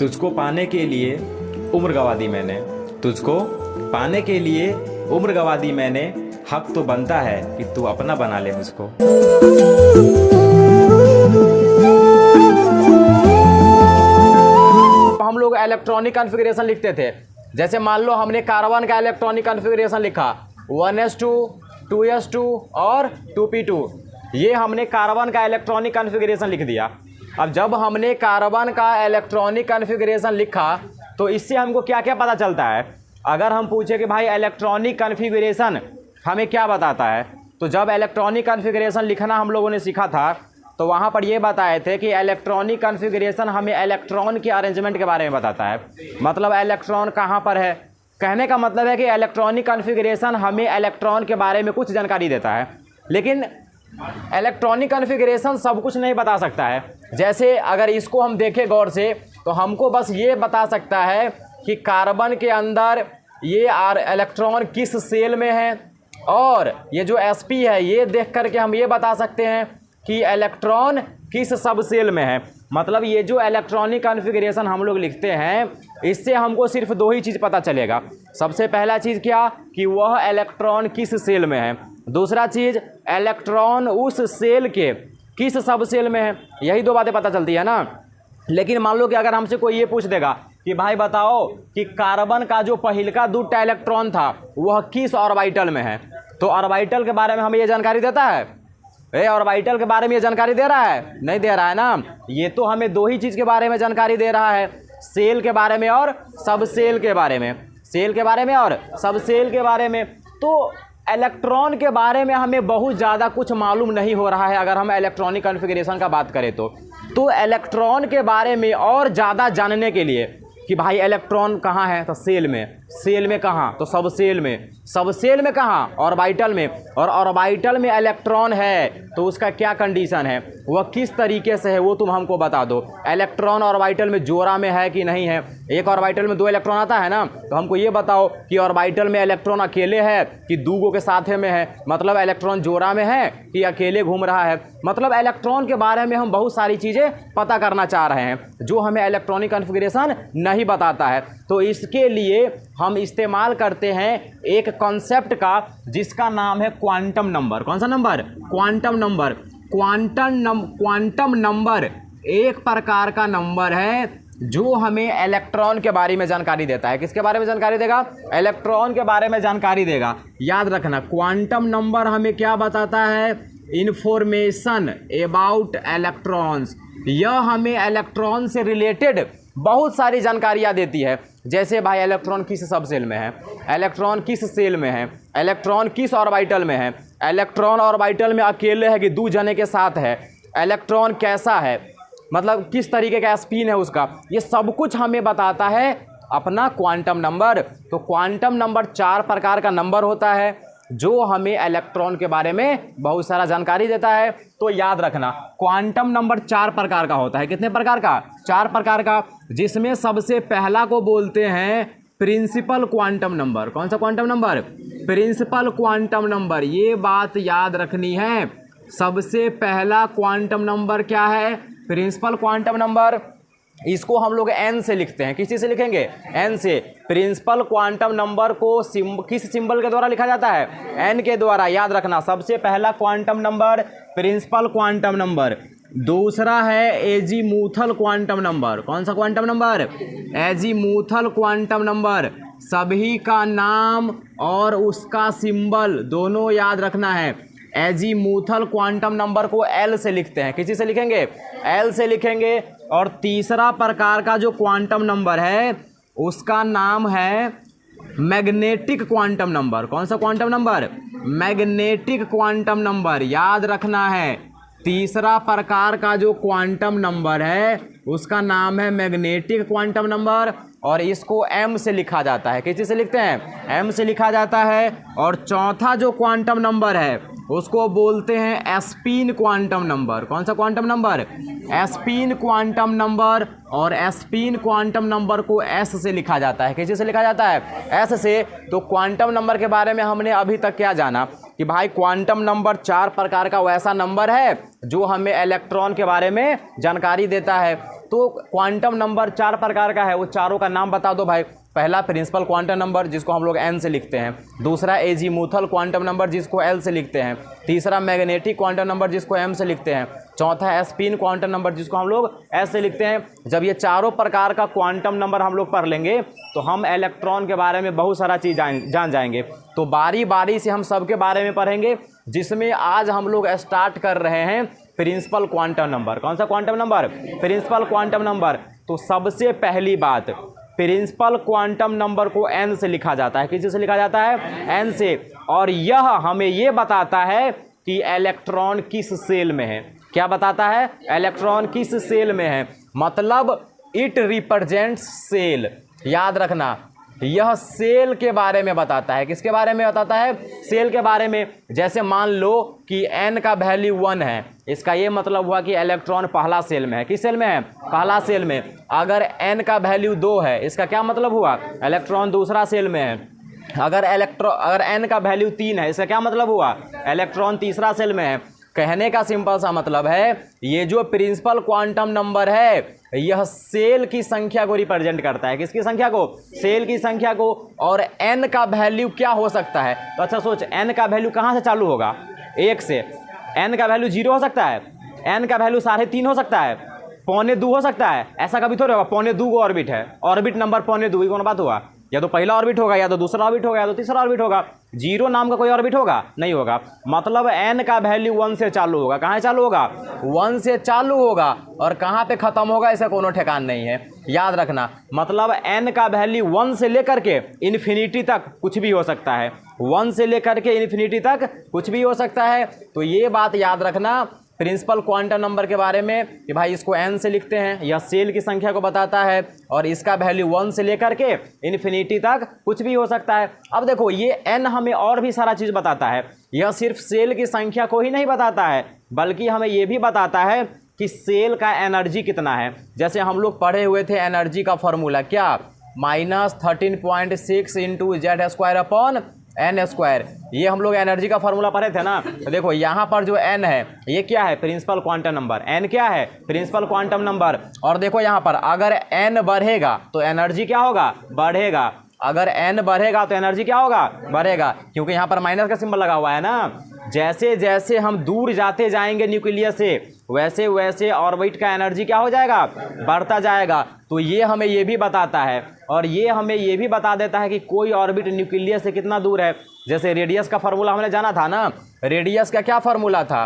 तुझको पाने के लिए उम्र गवा दी मैंने, तुझको पाने के लिए उम्र गवा दी मैंने, हक तो बनता है कि तू अपना बना ले मुझको। हम लोग इलेक्ट्रॉनिक कॉन्फ़िगरेशन लिखते थे, जैसे मान लो हमने कार्बन का इलेक्ट्रॉनिक कॉन्फ़िगरेशन लिखा 1s2, 2s2 और 2p2, ये हमने कार्बन का इलेक्ट्रॉनिक कॉन्फ़िगरेशन लिख दिया। अब जब हमने कार्बन का इलेक्ट्रॉनिक कॉन्फ़िगरेशन लिखा तो इससे हमको क्या क्या पता चलता है। अगर हम पूछे कि भाई इलेक्ट्रॉनिक कॉन्फ़िगरेशन हमें क्या बताता है, तो जब इलेक्ट्रॉनिक कॉन्फ़िगरेशन लिखना हम लोगों ने सीखा था तो वहाँ पर ये बताए थे कि इलेक्ट्रॉनिक कॉन्फ़िगरेशन हमें इलेक्ट्रॉन के अरेंजमेंट के बारे में बताता है, मतलब इलेक्ट्रॉन कहाँ पर है। कहने का मतलब है कि इलेक्ट्रॉनिक कॉन्फ़िगरेशन हमें इलेक्ट्रॉन के बारे में कुछ जानकारी देता है, लेकिन इलेक्ट्रॉनिक कॉन्फ़िगरेशन सब कुछ नहीं बता सकता है। जैसे अगर इसको हम देखें गौर से तो हमको बस ये बता सकता है कि कार्बन के अंदर ये इलेक्ट्रॉन किस सेल में है, और ये जो sp है ये देख करके हम ये बता सकते हैं कि इलेक्ट्रॉन किस सब सेल में है। मतलब ये जो इलेक्ट्रॉनिक कॉन्फ़िगरेशन हम लोग लिखते हैं इससे हमको सिर्फ दो ही चीज़ पता चलेगा। सबसे पहला चीज़ क्या कि वह इलेक्ट्रॉन किस सेल में है, दूसरा चीज़ इलेक्ट्रॉन उस सेल के किस सब सेल में है, यही दो बातें पता चलती है ना। लेकिन मान लो कि अगर हमसे कोई ये पूछ देगा कि भाई बताओ कि कार्बन का जो पहिलका दूसरा इलेक्ट्रॉन था वह किस ऑर्बिटल में है, तो ऑर्बिटल के बारे में हमें ये जानकारी देता है। ऑर्बिटल के बारे में ये जानकारी दे रहा है? नहीं दे रहा है ना। ये तो हमें दो ही चीज़ के बारे में जानकारी दे रहा है, सेल के बारे में और सब सेल के बारे में, सेल के बारे में और सब सेल के बारे में। तो इलेक्ट्रॉन के बारे में हमें बहुत ज़्यादा कुछ मालूम नहीं हो रहा है अगर हम इलेक्ट्रॉनिक कॉन्फ़िगरेशन का बात करें तो इलेक्ट्रॉन के बारे में और ज़्यादा जानने के लिए कि भाई इलेक्ट्रॉन कहाँ है, तो सेल में, सेल में कहाँ, तो सब सेल में, सब सेल में कहाँ, ऑर्बिटल में, और ऑर्बिटल में इलेक्ट्रॉन है तो उसका क्या कंडीशन है, वह किस तरीके से है वो तुम हमको बता दो। इलेक्ट्रॉन ऑर्बिटल में जोड़ा में है कि नहीं है, एक ऑर्बिटल में दो इलेक्ट्रॉन आता है ना, तो हमको ये बताओ कि ऑर्बिटल में इलेक्ट्रॉन अकेले है कि दूगो के साथ में है, मतलब इलेक्ट्रॉन जोड़ा में है कि अकेले घूम रहा है। मतलब इलेक्ट्रॉन के बारे में हम बहुत सारी चीज़ें पता करना चाह रहे हैं जो हमें इलेक्ट्रॉनिक कॉन्फ़िगरेशन नहीं बताता है। तो इसके लिए हम इस्तेमाल करते हैं एक कॉन्सेप्ट का जिसका नाम है क्वांटम नंबर। कौन सा number? Quantum number. Quantum number एक प्रकार का नंबर है जो हमें इलेक्ट्रॉन के बारे में जानकारी देता है। किसके बारे में जानकारी देगा? इलेक्ट्रॉन के बारे में जानकारी देगा। याद रखना, क्वांटम नंबर हमें क्या बताता है? Information about electrons. यह हमें इलेक्ट्रॉन से रिलेटेड बहुत सारी जानकारियाँ देती है, जैसे भाई इलेक्ट्रॉन किस सब सेल में है, इलेक्ट्रॉन किस सेल में है, इलेक्ट्रॉन किस ऑर्बिटल में है, इलेक्ट्रॉन ऑर्बिटल में अकेले है कि दो जने के साथ है, इलेक्ट्रॉन कैसा है, मतलब किस तरीके का स्पिन है उसका, ये सब कुछ हमें बताता है अपना क्वांटम नंबर। तो क्वांटम नंबर 4 प्रकार का नंबर होता है जो हमें इलेक्ट्रॉन के बारे में बहुत सारा जानकारी देता है। तो याद रखना, क्वांटम नंबर 4 प्रकार का होता है। कितने प्रकार का? 4 प्रकार का, जिसमें सबसे पहला को बोलते हैं प्रिंसिपल क्वांटम नंबर। कौन सा quantum number? Principal quantum number. ये बात याद रखनी है, सबसे पहला क्वांटम नंबर क्या है? Principal quantum number. इसको हम लोग n से लिखते हैं। किसी से लिखेंगे? n से। प्रिंसिपल क्वांटम नंबर को किस सिंबल के द्वारा लिखा जाता है? n के द्वारा। याद रखना, सबसे पहला quantum number principal quantum number. दूसरा है एजीमूथल क्वांटम नंबर। कौन सा quantum number? Azimuthal quantum number. सभी का नाम और उसका सिंबल दोनों याद रखना है। एजीमूथल क्वांटम नंबर को L से लिखते हैं। किसी से लिखेंगे? L से लिखेंगे। और तीसरा प्रकार का जो क्वांटम नंबर है उसका नाम है मैग्नेटिक क्वांटम नंबर। कौन सा quantum number? Magnetic quantum number. याद रखना है, तीसरा प्रकार का जो क्वांटम नंबर है उसका नाम है मैग्नेटिक क्वांटम नंबर, और इसको m से लिखा जाता है। किसी से लिखते हैं? m से लिखा जाता है। और चौथा जो क्वांटम नंबर है उसको बोलते हैं स्पिन क्वांटम नंबर। कौन सा quantum number? Spin quantum number. और स्पिन क्वांटम नंबर को s से लिखा जाता है। किसी से लिखा जाता है? s से। तो क्वांटम नंबर के बारे में हमने अभी तक क्या जाना कि भाई क्वांटम नंबर 4 प्रकार का वैसा नंबर है जो हमें इलेक्ट्रॉन के बारे में जानकारी देता है। तो क्वांटम नंबर 4 प्रकार का है, वो चारों का नाम बता दो भाई। पहला प्रिंसिपल क्वांटम नंबर जिसको हम लोग n से लिखते हैं, दूसरा एजीमुथल क्वांटम नंबर जिसको l से लिखते हैं, तीसरा मैग्नेटिक क्वांटम नंबर जिसको m से लिखते हैं, चौथा स्पिन क्वांटम नंबर जिसको हम लोग s से लिखते हैं। जब ये चारों प्रकार का क्वांटम नंबर हम लोग पढ़ लेंगे तो हम इलेक्ट्रॉन के बारे में बहुत सारा चीज़ जान जाएंगे। तो बारी बारी से हम सबके बारे में पढ़ेंगे, जिसमें आज हम लोग स्टार्ट कर रहे हैं प्रिंसिपल क्वांटम नंबर। कौन सा quantum number? Principal quantum number. तो सबसे पहली बात, प्रिंसिपल क्वांटम नंबर को n से लिखा जाता है। किसी से लिखा जाता है? n से। और यह हमें ये बताता है कि इलेक्ट्रॉन किस सेल में है। क्या बताता है? इलेक्ट्रॉन किस सेल में है, मतलब इट रिप्रेजेंट्स सेल। याद रखना, यह सेल के बारे में बताता है। किसके बारे में बताता है? सेल के बारे में। जैसे मान लो कि n का वैल्यू 1 है, इसका ये मतलब हुआ कि इलेक्ट्रॉन पहला सेल में है। किस सेल में है? पहला सेल में। अगर n का वैल्यू 2 है, इसका क्या मतलब हुआ? इलेक्ट्रॉन दूसरा सेल में है। अगर n का वैल्यू 3 है, इसका क्या मतलब हुआ? इलेक्ट्रॉन तीसरा सेल में है। कहने का सिंपल सा मतलब है, ये जो प्रिंसिपल क्वांटम नंबर है यह सेल की संख्या को रिप्रेजेंट करता है। किसकी संख्या को? सेल की संख्या को। और n का वैल्यू क्या हो सकता है? तो अच्छा सोच, n का वैल्यू कहाँ से चालू होगा? 1 से। n का वैल्यू 0 हो सकता है, n का वैल्यू 3.5 हो सकता है, 1.25 हो सकता है। ऐसा कभी थोड़ा होगा। 1.25 ऑर्बिट है, ऑर्बिट नंबर 1.25, कौन बात हुआ? या तो पहला ऑर्बिट होगा, या तो दूसरा ऑर्बिट होगा, या तो तीसरा ऑर्बिट होगा। 0 नाम का कोई ऑर्बिट होगा? नहीं होगा। मतलब n का वैल्यू 1 से चालू होगा। कहाँ चालू होगा? 1 से चालू होगा। और कहाँ पे खत्म होगा इसका कोनो ठिकान नहीं है। याद रखना, मतलब n का वैल्यू 1 से लेकर के इन्फिनिटी तक कुछ भी हो सकता है। 1 से लेकर के इन्फिनिटी तक कुछ भी हो सकता है। तो ये बात याद रखना प्रिंसिपल क्वांटम नंबर के बारे में कि भाई इसको n से लिखते हैं, यह सेल की संख्या को बताता है और इसका वैल्यू 1 से लेकर के इन्फिनिटी तक कुछ भी हो सकता है। अब देखो, ये n हमें और भी सारा चीज़ बताता है। यह सिर्फ सेल की संख्या को ही नहीं बताता है, बल्कि हमें यह भी बताता है कि सेल का एनर्जी कितना है। जैसे हम लोग पढ़े हुए थे एनर्जी का फॉर्मूला, क्या? -13.6 इंटू Z² अपॉन n²। ये हम लोग एनर्जी का फॉर्मूला पढ़े थे ना। तो देखो यहाँ पर जो n है ये क्या है? Principal quantum number. n क्या है? Principal quantum number. और देखो यहाँ पर अगर n बढ़ेगा तो एनर्जी क्या होगा? बढ़ेगा। अगर n बढ़ेगा तो एनर्जी क्या होगा? बढ़ेगा, क्योंकि यहाँ पर माइनस का सिंबल लगा हुआ है ना। जैसे जैसे हम दूर जाते जाएंगे न्यूक्लियस से, वैसे वैसे ऑर्बिट का एनर्जी क्या हो जाएगा? बढ़ता जाएगा। तो ये हमें ये भी बताता है, और ये हमें ये भी बता देता है कि कोई ऑर्बिट न्यूक्लियस से कितना दूर है। जैसे रेडियस का फार्मूला हमने जाना था ना, रेडियस का क्या फार्मूला था?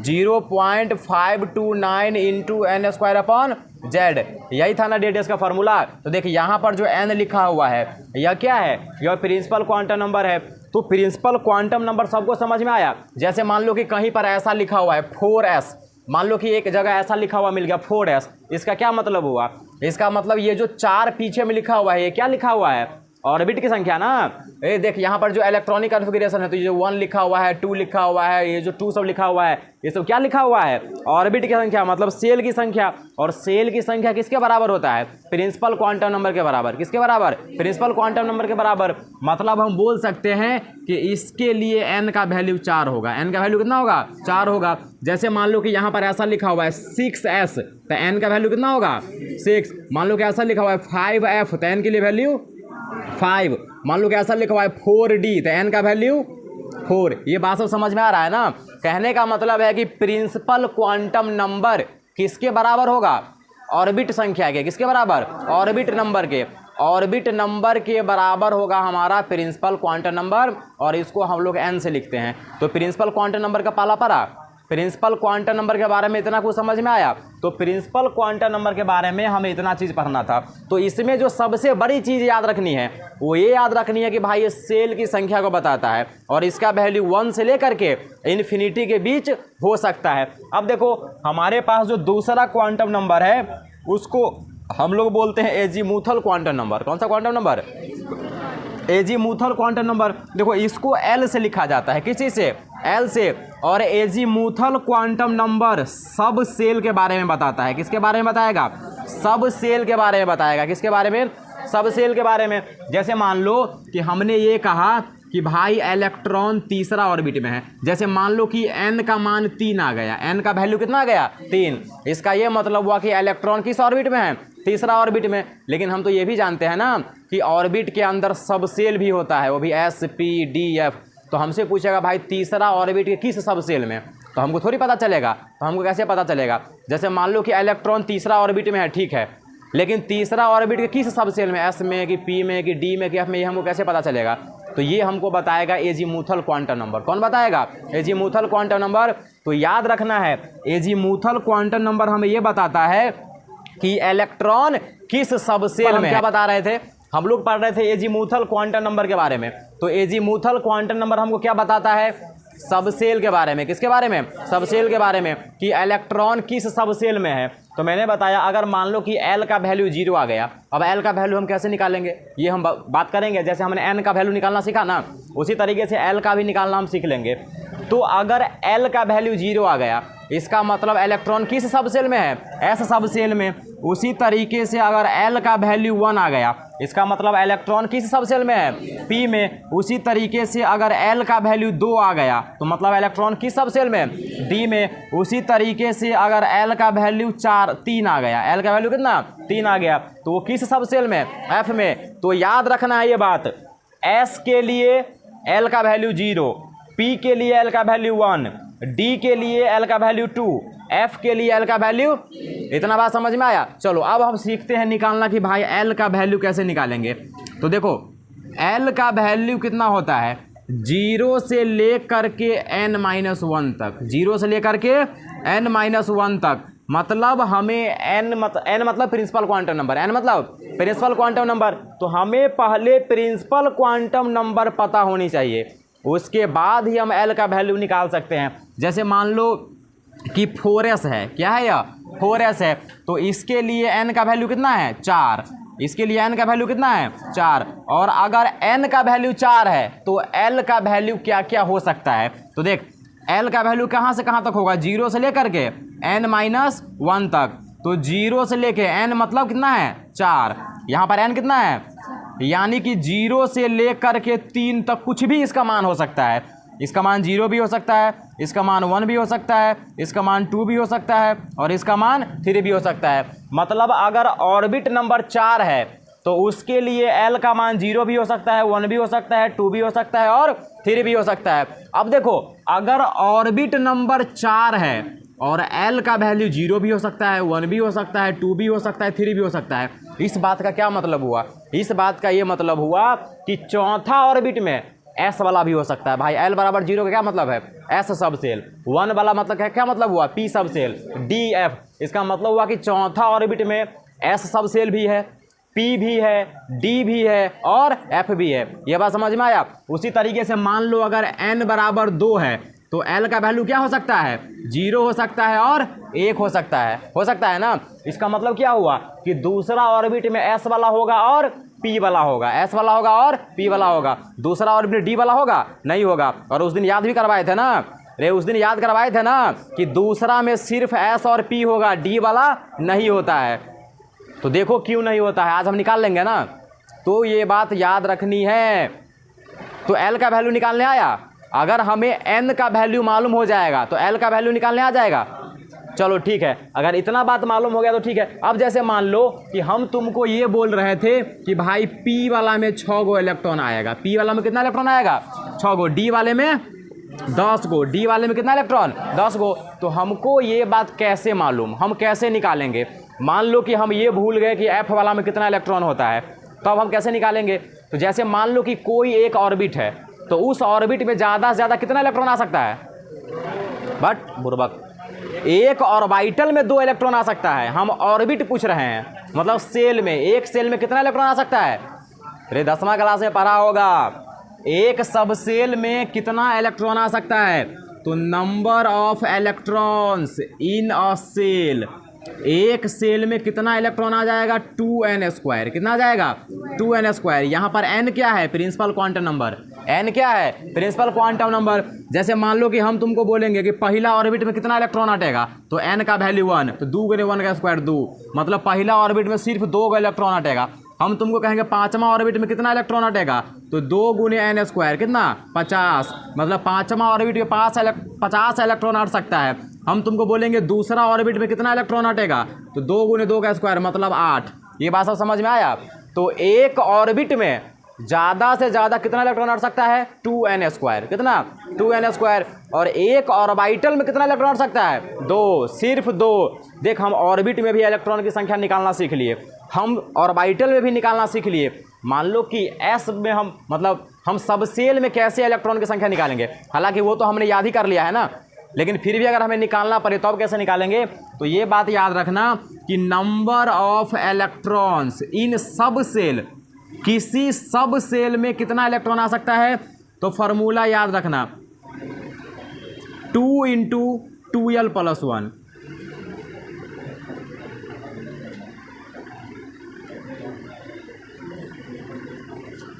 0.529 इंटू n² अपॉन z। यही था ना रेडियस का फार्मूला। तो देखिए यहाँ पर जो n लिखा हुआ है यह क्या है? यह प्रिंसिपल क्वांटम नंबर है। तो प्रिंसिपल क्वांटम नंबर सबको समझ में आया। जैसे मान लो कि कहीं पर ऐसा लिखा हुआ है 4s, मान लो कि एक जगह ऐसा लिखा हुआ मिल गया 4s, इसका क्या मतलब हुआ? इसका मतलब ये जो 4 पीछे में लिखा हुआ है ये क्या लिखा हुआ है? ऑर्बिट की संख्या ना। ये देख यहाँ पर जो इलेक्ट्रॉनिक कॉन्फ़िगरेशन है, तो ये जो 1 लिखा हुआ है, 2 लिखा हुआ है, ये जो 2 सब लिखा हुआ है, ये सब क्या लिखा हुआ है? ऑर्बिट की संख्या, मतलब सेल की संख्या। और सेल की संख्या किसके बराबर होता है? प्रिंसिपल क्वांटम नंबर के बराबर। किसके बराबर? प्रिंसिपल क्वांटम नंबर के बराबर। मतलब हम बोल सकते हैं कि इसके लिए n का वैल्यू 4 होगा। n का वैल्यू कितना होगा? 4 होगा। जैसे मान लो कि यहाँ पर ऐसा लिखा हुआ है 6s, तो n का वैल्यू कितना होगा? 6। मान लो कि ऐसा लिखा हुआ है 5f, तो n के लिए वैल्यू 5। मान लो कि ऐसा लिखा हुआ है 4d, तो n का वैल्यू 4। ये बात सब समझ में आ रहा है ना। कहने का मतलब है कि प्रिंसिपल क्वांटम नंबर किसके बराबर होगा? ऑर्बिट संख्या के। किसके बराबर? ऑर्बिट नंबर के। ऑर्बिट नंबर के बराबर होगा हमारा प्रिंसिपल क्वांटम नंबर, और इसको हम लोग n से लिखते हैं। तो प्रिंसिपल क्वांटम नंबर का पाला पड़ा। प्रिंसिपल क्वांटम नंबर के बारे में इतना कुछ समझ में आया। तो प्रिंसिपल क्वांटम नंबर के बारे में हमें इतना चीज़ पढ़ना था। तो इसमें जो सबसे बड़ी चीज़ याद रखनी है वो ये याद रखनी है कि भाई ये सेल की संख्या को बताता है, और इसका वैल्यू 1 से लेकर के इन्फिनिटी के बीच हो सकता है। अब देखो हमारे पास जो दूसरा क्वांटम नंबर है उसको हम लोग बोलते हैं एजीमुथल क्वांटम नंबर। कौन सा quantum number? Azimuthal quantum number. देखो इसको L से लिखा जाता है। किसी से? L से। और एजीमुथल क्वांटम नंबर सब सेल के बारे में बताता है। किसके बारे में बताएगा? सब सेल के बारे में बताएगा। किसके बारे में? सब सेल के बारे में। जैसे मान लो कि हमने ये कहा कि भाई इलेक्ट्रॉन तीसरा ऑर्बिट में है। जैसे मान लो कि n का मान 3 आ गया, n का वैल्यू कितना आ गया 3, इसका ये मतलब हुआ कि इलेक्ट्रॉन किस ऑर्बिट में है, तीसरा ऑर्बिट में। लेकिन हम तो ये भी जानते हैं ना कि ऑर्बिट के अंदर सबसेल भी होता है, वो भी s p d f। तो हमसे पूछेगा भाई तीसरा ऑर्बिट के किस सबसेल में, तो हमको थोड़ी पता चलेगा। तो हमको कैसे पता चलेगा, जैसे मान लो कि इलेक्ट्रॉन तीसरा ऑर्बिट में है, ठीक है, लेकिन तीसरा ऑर्बिट के किस सबसेल में, s में कि p में कि d में कि f में, ये हमको कैसे पता चलेगा। तो ये हमको बताएगा एजीमुथल क्वांटम नंबर। कौन बताएगा, एजीमुथल क्वांटम नंबर। तो याद रखना है एजीमुथल क्वांटम नंबर हमें ये बताता है कि इलेक्ट्रॉन किस सबसेल में। क्या बता रहे थे, हम लोग पढ़ रहे थे एजीमुथल क्वांटम नंबर के बारे में। तो एजीमुथल क्वांटम नंबर हमको क्या बताता है, सबसेल के बारे में। किसके बारे में, सबसेल के बारे में, कि इलेक्ट्रॉन किस सबसेल में है। तो मैंने बताया अगर मान लो कि L का वैल्यू 0 आ गया, अब L का वैल्यू हम कैसे निकालेंगे ये हम बात करेंगे। जैसे हमने N का वैल्यू निकालना सीखा ना, उसी तरीके से L का भी निकालना हम सीख लेंगे। तो अगर L का वैल्यू 0 आ गया, इसका मतलब इलेक्ट्रॉन किस सबसेल में है, S सबसेल में। उसी तरीके से अगर L का वैल्यू 1 आ गया, इसका मतलब इलेक्ट्रॉन किस सबसेल में है, P में। उसी तरीके से अगर L का वैल्यू 2 आ गया, तो मतलब इलेक्ट्रॉन किस सबसेल में, D में। उसी तरीके से अगर L का वैल्यू 3 आ गया, L का वैल्यू कितना 3 आ गया, तो वो किस सबसेल में, F में। तो याद रखना है ये बात, S के लिए L का वैल्यू 0, P के लिए L का वैल्यू 1, D के लिए L का वैल्यू 2, F के लिए L का वैल्यू। इतना बात समझ में आया। चलो अब हम सीखते हैं निकालना कि भाई L का वैल्यू कैसे निकालेंगे। तो देखो L का वैल्यू कितना होता है, 0 से लेकर के n-1 तक, 0 से लेकर के n-1 तक। मतलब हमें n मतलब प्रिंसिपल क्वांटम नंबर, n मतलब प्रिंसिपल क्वांटम नंबर। तो हमें पहले प्रिंसिपल क्वांटम नंबर पता होनी चाहिए, उसके बाद ही हम L का वैल्यू निकाल सकते हैं। जैसे मान लो कि 4s है, क्या है यह 4s है, तो इसके लिए n का वैल्यू कितना है 4, इसके लिए n का वैल्यू कितना है 4। और अगर n का वैल्यू 4 है तो L का वैल्यू क्या क्या हो सकता है। तो देख L का वैल्यू कहाँ से कहाँ तक होगा, 0 से लेकर के n-1 तक। तो 0 से लेके n मतलब कितना है 4, यहाँ पर n कितना है, यानी कि 0 से लेकर के 3 तक कुछ भी इसका मान हो सकता है। इसका मान 0 भी हो सकता है, इसका मान 1 भी हो सकता है, इसका मान 2 भी हो सकता है, और इसका मान 3 भी हो सकता है। मतलब अगर ऑर्बिट नंबर 4 है तो उसके लिए L का मान 0 भी हो सकता है, 1 भी हो सकता है, 2 भी हो सकता है, और 3 भी हो सकता है। अब देखो अगर ऑर्बिट नंबर 4 है और L का वैल्यू 0 भी हो सकता है, 1 भी हो सकता है, 2 भी हो सकता है, 3 भी हो सकता है। इस बात का क्या मतलब हुआ, इस बात का ये मतलब हुआ कि चौथा ऑर्बिट में S वाला भी हो सकता है। भाई L बराबर 0 का क्या मतलब है, S सबसेल। 1 वाला मतलब क्या मतलब हुआ, P सबसेल, D F। इसका मतलब हुआ कि चौथा ऑर्बिट में S सबसेल भी है, P भी है, D भी है, और F भी है। ये बात समझ में आया। उसी तरीके से मान लो अगर n बराबर 2 है तो L का वैल्यू क्या हो सकता है, 0 हो सकता है और 1 हो सकता है ना। इसका मतलब क्या हुआ कि दूसरा ऑर्बिट में S वाला होगा और P वाला होगा, S वाला होगा और P वाला होगा। दूसरा ऑर्बिट D वाला होगा, नहीं होगा। और उस दिन याद भी करवाए थे ना, उस दिन याद करवाए थे ना कि दूसरा में सिर्फ S और P होगा, D वाला नहीं होता है। तो देखो क्यों नहीं होता है, आज हम निकाल लेंगे ना। तो ये बात याद रखनी है। तो L का वैल्यू निकालने आया, अगर हमें n का वैल्यू मालूम हो जाएगा तो L का वैल्यू निकालने आ जाएगा। चलो ठीक है, अगर इतना बात मालूम हो गया तो ठीक है। अब जैसे मान लो कि हम तुमको ये बोल रहे थे कि भाई P वाला में 6 गो इलेक्ट्रॉन आएगा, P वाला में कितना इलेक्ट्रॉन आएगा 6 गो, D वाले में 10 गो, D वाले में कितना इलेक्ट्रॉन 10 गो। तो हमको ये बात कैसे मालूम, हम कैसे निकालेंगे। मान लो कि हम ये भूल गए कि F वाला में कितना इलेक्ट्रॉन होता है, तो अब हम कैसे निकालेंगे। तो जैसे मान लो कि कोई एक ऑर्बिट है, तो उस ऑर्बिट में ज़्यादा से ज़्यादा कितना इलेक्ट्रॉन आ सकता है, बट बुर्बक एक ऑर्बिटल में 2 इलेक्ट्रॉन आ सकता है। हम ऑर्बिट पूछ रहे हैं, मतलब सेल में, एक सेल में कितना इलेक्ट्रॉन आ सकता है। अरे 10वां क्लास में पढ़ा होगा, एक सब सेल में कितना इलेक्ट्रॉन आ सकता है। तो number of electrons in a cell, एक सेल में कितना इलेक्ट्रॉन आ जाएगा 2n²। कितना आ जाएगा 2n²। यहाँ पर n क्या है, प्रिंसिपल क्वांटम नंबर। n क्या है, प्रिंसिपल क्वांटम नंबर। जैसे मान लो कि हम तुमको बोलेंगे कि पहला ऑर्बिट में कितना इलेक्ट्रॉन हटेगा, तो n का वैल्यू 1, तो 2 × 1 का स्क्वायर 2, मतलब पहला ऑर्बिट में सिर्फ 2 इलेक्ट्रॉन हटेगा। हम तुमको कहेंगे 5वां ऑर्बिट में कितना इलेक्ट्रॉन हटेगा, तो 2 गुने n स्क्वायर कितना 50, मतलब 5वां ऑर्बिट में 50 इलेक्ट्रॉन हट सकता है। हम तुमको बोलेंगे दूसरा ऑर्बिट में कितना इलेक्ट्रॉन हटेगा, तो 2 गुने 2 का स्क्वायर मतलब 8। ये बात सब समझ में आया। तो एक ऑर्बिट में ज़्यादा से ज़्यादा कितना इलेक्ट्रॉन हट सकता है, 2n स्क्वायर, कितना 2n स्क्वायर। और एक ऑर्बिटल में कितना इलेक्ट्रॉन हट सकता है, 2, सिर्फ 2। देख हम ऑर्बिट में भी इलेक्ट्रॉन की संख्या निकालना सीख लिए, हम ऑर्बिटल में भी निकालना सीख लिए। मान लो कि s में हम सब सेल में कैसे इलेक्ट्रॉन की संख्या निकालेंगे, हालांकि वो तो हमने याद ही कर लिया है ना, लेकिन फिर भी अगर हमें निकालना पड़े तो अब कैसे निकालेंगे। तो ये बात याद रखना कि नंबर ऑफ इलेक्ट्रॉन्स इन सब सेल, किसी सब सेल में कितना इलेक्ट्रॉन आ सकता है, तो फॉर्मूला याद रखना 2 × 2l + 1।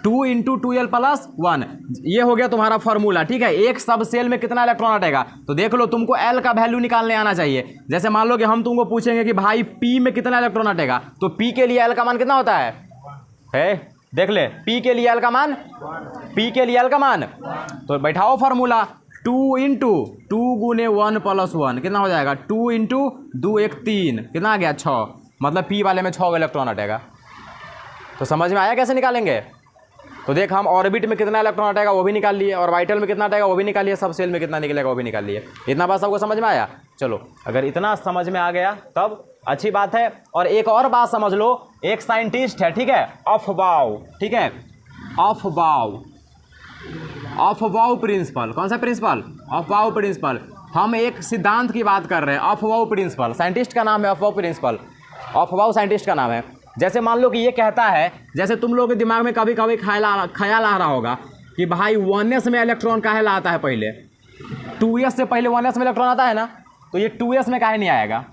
2 × 2l + 1 ये हो गया तुम्हारा फॉर्मूला, ठीक है। एक सब सेल में कितना इलेक्ट्रॉन हटेगा, तो देख लो तुमको l का वैल्यू निकालने आना चाहिए। जैसे मान लो कि हम तुमको पूछेंगे कि भाई p में कितना इलेक्ट्रॉन हटेगा, तो p के लिए l का मान कितना होता है देख ले, p के लिए l का मान, p के लिए l का मान, तो बैठाओ फार्मूला 2 × 2 गुने 1 + 1 कितना हो जाएगा, 2 × 2 1 3 कितना आ गया 6, मतलब p वाले में 6 इलेक्ट्रॉन हटेगा। तो समझ में आया कैसे निकालेंगे। तो देख हम ऑर्बिट में कितना इलेक्ट्रॉन हटेगा वो भी निकाल लिए, ऑर्बिटल में कितना हटेगा वो भी निकाल लिए, सब सेल में कितना निकलेगा वो भी निकाल लिए। इतना बात सबको समझ में आया। चलो अगर इतना समझ में आ गया तब अच्छी बात है। और एक और बात समझ लो, एक साइंटिस्ट है, ठीक है, अफबाउ, ठीक है, अफबाउ प्रिंसिपल। कौन सा प्रिंसिपल, अफबाउ प्रिंसिपल। हम एक सिद्धांत की बात कर रहे हैं, अफबाउ प्रिंसिपल, साइंटिस्ट का नाम है अफबाउ प्रिंसिपल, अफबाउ साइंटिस्ट का नाम है। जैसे मान लो कि ये कहता है, जैसे तुम लोगों के दिमाग में कभी कभी ख्याल आ रहा होगा कि भाई 1s में इलेक्ट्रॉन काहे ला आता है, पहले 2s से पहले 1s में इलेक्ट्रॉन आता है ना, तो ये 2s में काहे नहीं आएगा।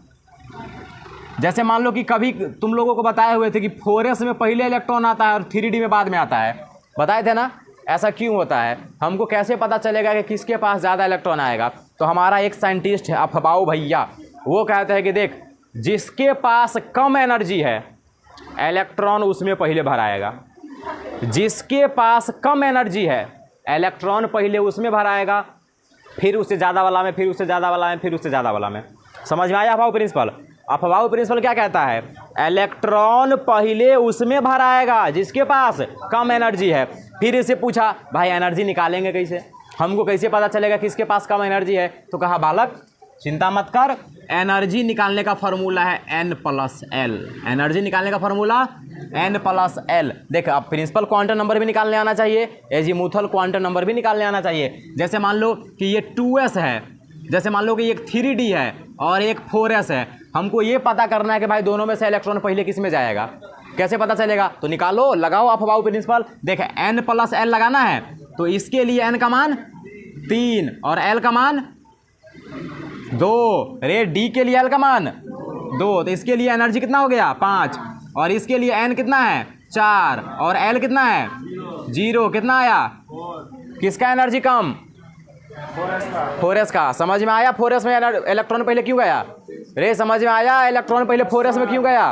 जैसे मान लो कि कभी तुम लोगों को बताए हुए थे कि 4s में पहले इलेक्ट्रॉन आता है और 3d में बाद में आता है, बताए थे ना। ऐसा क्यों होता है, हमको कैसे पता चलेगा कि किसके पास ज़्यादा इलेक्ट्रॉन आएगा। तो हमारा एक साइंटिस्ट है अफबाउ भैया, वो कहते हैं कि देख जिसके पास कम एनर्जी है इलेक्ट्रॉन उसमें पहले भराएगा, जिसके पास कम एनर्जी है इलेक्ट्रॉन पहले उसमें भराएगा, फिर उससे ज़्यादा वाला में, फिर उससे ज़्यादा वाला में, फिर उससे ज़्यादा वाला में। समझ में आया अफबाउ प्रिंसिपल। अफबाउ प्रिंसिपल क्या कहता है, इलेक्ट्रॉन पहले उसमें भराएगा जिसके पास कम एनर्जी है। फिर इसे पूछा भाई एनर्जी निकालेंगे कैसे, हमको कैसे पता चलेगा किसके पास कम एनर्जी है। तो कहा बालक चिंता मत कर, एनर्जी निकालने का फॉर्मूला है n+l। एनर्जी निकालने का फॉर्मूला n+l। देख अब प्रिंसिपल क्वांटम नंबर भी निकालने आना चाहिए, एजीमुथल क्वांटम नंबर भी निकालने आना चाहिए। जैसे मान लो कि ये 2s है, जैसे मान लो कि एक 3d है और एक 4s है, हमको ये पता करना है कि भाई दोनों में से इलेक्ट्रॉन पहले किस में जाएगा, कैसे पता चलेगा। तो निकालो, लगाओ अफबाउ प्रिंसिपल। देख n+l लगाना है, तो इसके लिए n का मान 3 और l का मान 2, रे d के लिए l का मान 2, तो इसके लिए एनर्जी कितना हो गया 5, और इसके लिए n कितना है 4 और l कितना है 0, कितना आया, किसका एनर्जी कम, 4s का। समझ में आया 4s में इलेक्ट्रॉन पहले क्यों गया, रे समझ में आया इलेक्ट्रॉन पहले 4s में क्यों गया।